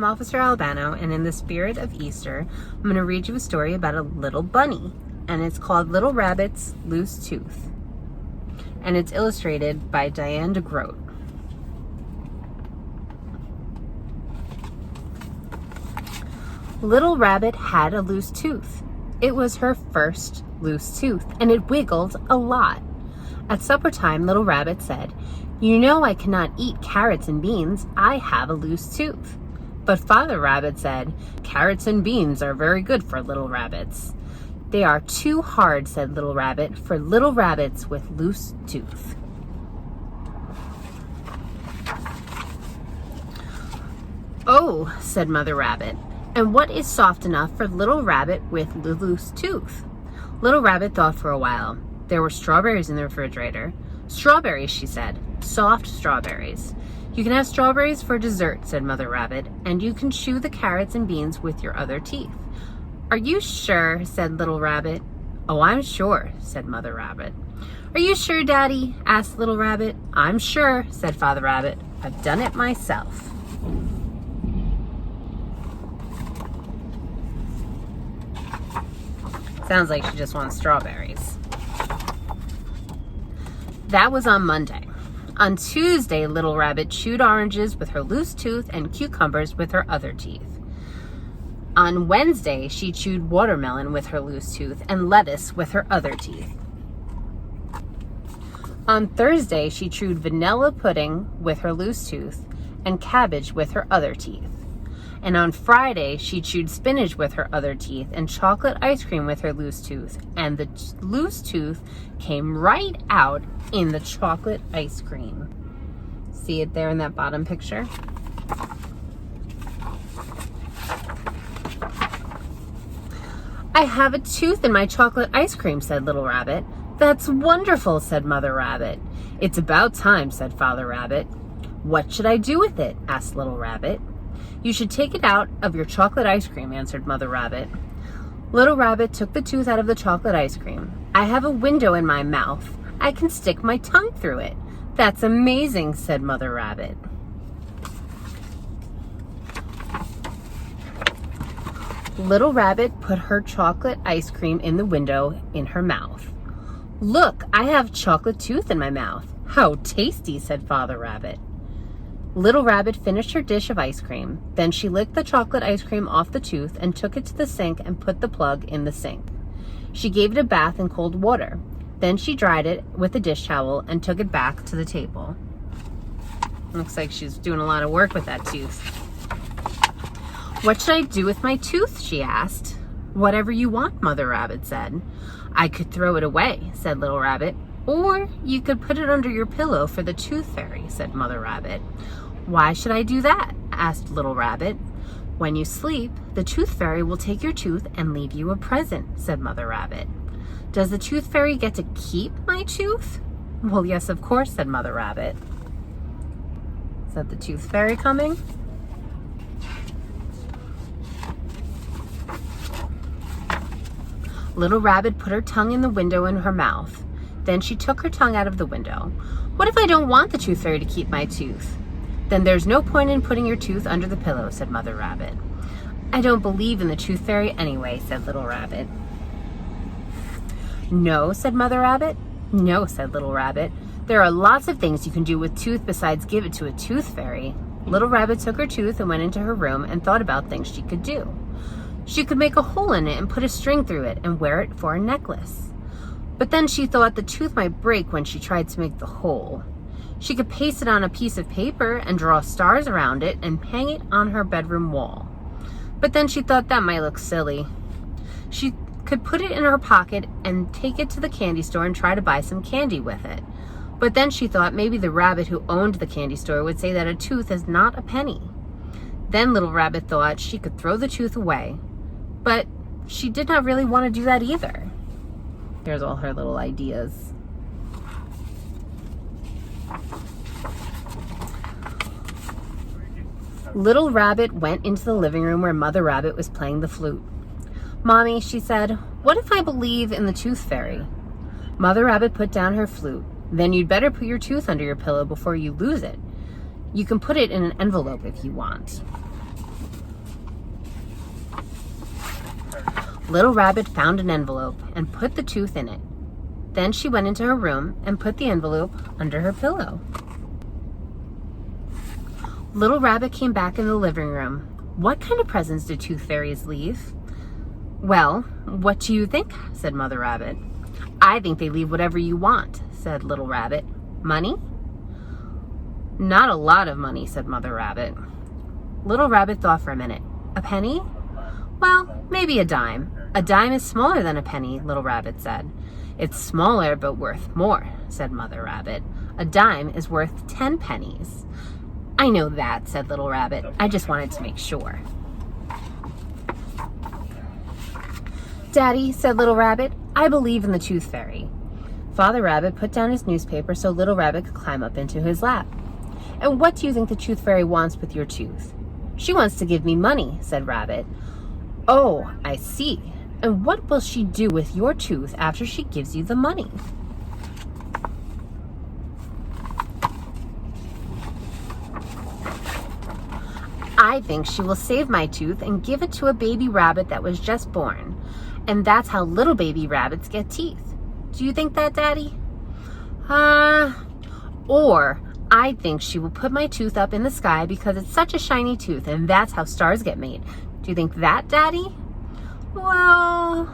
I'm Officer Albano, and in the spirit of Easter, I'm going to read you a story about a little bunny, and it's called Little Rabbit's Loose Tooth, and it's illustrated by Diane DeGroat. Little Rabbit had a loose tooth. It was her first loose tooth, and it wiggled a lot. At supper time, Little Rabbit said, "You know I cannot eat carrots and beans. I have a loose tooth." But Father Rabbit said, "Carrots and beans are very good for little rabbits." "They are too hard," said Little Rabbit, "for little rabbits with loose tooth." "Oh," said Mother Rabbit, "and what is soft enough for Little Rabbit with loose tooth?" Little Rabbit thought for a while. There were strawberries in the refrigerator. "Strawberries," she said. "Soft strawberries." "You can have strawberries for dessert," said Mother Rabbit, "and you can chew the carrots and beans with your other teeth." "Are you sure?" said Little Rabbit. "Oh, I'm sure," said Mother Rabbit. "Are you sure, Daddy?" asked Little Rabbit. "I'm sure," said Father Rabbit. "I've done it myself." Sounds like she just wants strawberries. That was on Monday. On Tuesday, Little Rabbit chewed oranges with her loose tooth and cucumbers with her other teeth. On Wednesday, she chewed watermelon with her loose tooth and lettuce with her other teeth. On Thursday, she chewed vanilla pudding with her loose tooth and cabbage with her other teeth. And on Friday, she chewed spinach with her other teeth and chocolate ice cream with her loose tooth. And the loose tooth came right out in the chocolate ice cream. See it there in that bottom picture? "I have a tooth in my chocolate ice cream," said Little Rabbit. "That's wonderful," said Mother Rabbit. "It's about time," said Father Rabbit. "What should I do with it?" asked Little Rabbit. "You should take it out of your chocolate ice cream," answered Mother Rabbit. Little Rabbit took the tooth out of the chocolate ice cream. "I have a window in my mouth. I can stick my tongue through it." "That's amazing," said Mother Rabbit. Little Rabbit put her chocolate ice cream in the window in her mouth. "Look, I have chocolate tooth in my mouth." "How tasty," said Father Rabbit. Little Rabbit finished her dish of ice cream. Then she licked the chocolate ice cream off the tooth and took it to the sink and put the plug in the sink. She gave it a bath in cold water. Then she dried it with a dish towel and took it back to the table. Looks like she's doing a lot of work with that tooth. "What should I do with my tooth?" she asked. "Whatever you want," Mother Rabbit said. "I could throw it away," said Little Rabbit. "Or you could put it under your pillow for the tooth fairy," said Mother Rabbit. "Why should I do that?" asked Little Rabbit. "When you sleep, the tooth fairy will take your tooth and leave you a present," said Mother Rabbit. "Does the tooth fairy get to keep my tooth?" "Well, yes, of course," said Mother Rabbit. Is that the tooth fairy coming? Little Rabbit put her tongue in the window in her mouth. Then she took her tongue out of the window. "What if I don't want the tooth fairy to keep my tooth?" "Then there's no point in putting your tooth under the pillow," said Mother Rabbit. "I don't believe in the tooth fairy anyway," said Little Rabbit. "No," said Mother Rabbit. "No," said Little Rabbit. "There are lots of things you can do with tooth besides give it to a tooth fairy." Little Rabbit took her tooth and went into her room and thought about things she could do. She could make a hole in it and put a string through it and wear it for a necklace. But then she thought the tooth might break when she tried to make the hole. She could paste it on a piece of paper and draw stars around it and hang it on her bedroom wall. But then she thought that might look silly. She could put it in her pocket and take it to the candy store and try to buy some candy with it. But then she thought maybe the rabbit who owned the candy store would say that a tooth is not a penny. Then Little Rabbit thought she could throw the tooth away. But she did not really want to do that either. There's all her little ideas. Little Rabbit went into the living room where Mother Rabbit was playing the flute. "Mommy," she said, "what if I believe in the tooth fairy?" Mother Rabbit put down her flute. "Then you'd better put your tooth under your pillow before you lose it. You can put it in an envelope if you want." Little Rabbit found an envelope and put the tooth in it. Then she went into her room and put the envelope under her pillow. Little Rabbit came back in the living room. What kind of presents do tooth fairies leave? Well, what do you think? Said Mother Rabbit. I think they leave whatever you want, said Little Rabbit. Money? Not a lot of money, said Mother Rabbit. Little Rabbit thought for a minute. A penny? Well, maybe a dime. A dime is smaller than a penny, Little Rabbit said. It's smaller but worth more, said Mother Rabbit. A dime is worth 10 pennies. I know that, said Little Rabbit. I just wanted to make sure. Daddy, said Little Rabbit, I believe in the Tooth Fairy. Father Rabbit put down his newspaper so Little Rabbit could climb up into his lap. And what do you think the Tooth Fairy wants with your tooth? She wants to give me money, said Rabbit. Oh, I see. And what will she do with your tooth after she gives you the money? I think she will save my tooth and give it to a baby rabbit that was just born. And that's how little baby rabbits get teeth. Do you think that, Daddy? Or I think she will put my tooth up in the sky because it's such a shiny tooth and that's how stars get made. Do you think that, Daddy? Well,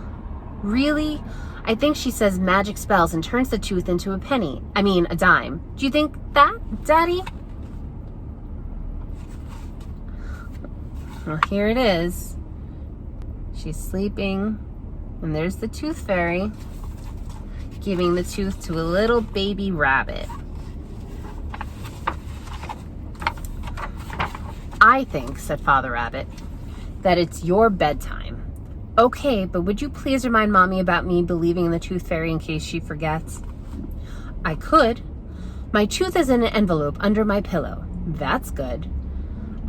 really? I think she says magic spells and turns the tooth into a dime. Do you think that, Daddy? Well, here it is. She's sleeping, and there's the Tooth Fairy giving the tooth to a little baby rabbit. I think, said Father Rabbit, that it's your bedtime. Okay, but would you please remind Mommy about me believing in the Tooth Fairy in case she forgets? I could. My tooth is in an envelope under my pillow. That's good.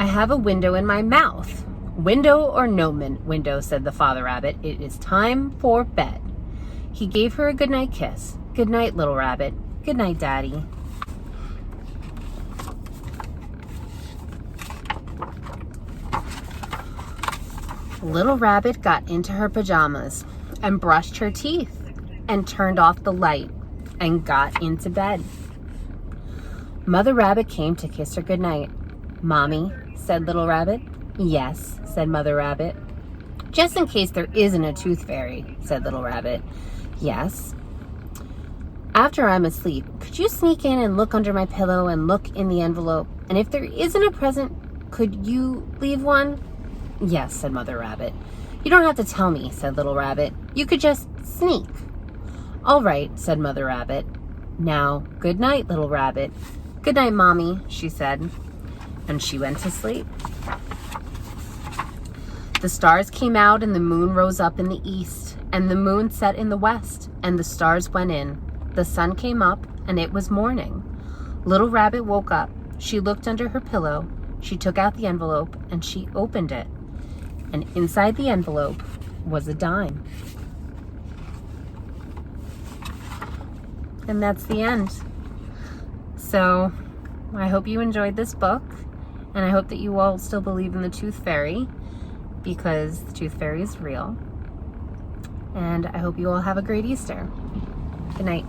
I have a window in my mouth. Window or no window, said the Father Rabbit. It is time for bed. He gave her a goodnight kiss. Good night, Little Rabbit. Good night, Daddy. Little Rabbit got into her pajamas and brushed her teeth and turned off the light and got into bed. Mother Rabbit came to kiss her goodnight. Mommy, said Little Rabbit. Yes, said Mother Rabbit. Just in case there isn't a Tooth Fairy, said Little Rabbit. Yes. After I'm asleep, could you sneak in and look under my pillow and look in the envelope? And if there isn't a present, could you leave one? Yes, said Mother Rabbit. You don't have to tell me, said Little Rabbit. You could just sneak. All right, said Mother Rabbit. Now, good night, Little Rabbit. Good night, Mommy, she said. And she went to sleep. The stars came out and the moon rose up in the east, and the moon set in the west, and the stars went in. The sun came up, and it was morning. Little Rabbit woke up. She looked under her pillow. She took out the envelope, and she opened it. And inside the envelope was a dime. And that's the end. So, I hope you enjoyed this book, and I hope that you all still believe in the Tooth Fairy, because the Tooth Fairy is real. And I hope you all have a great Easter. Good night.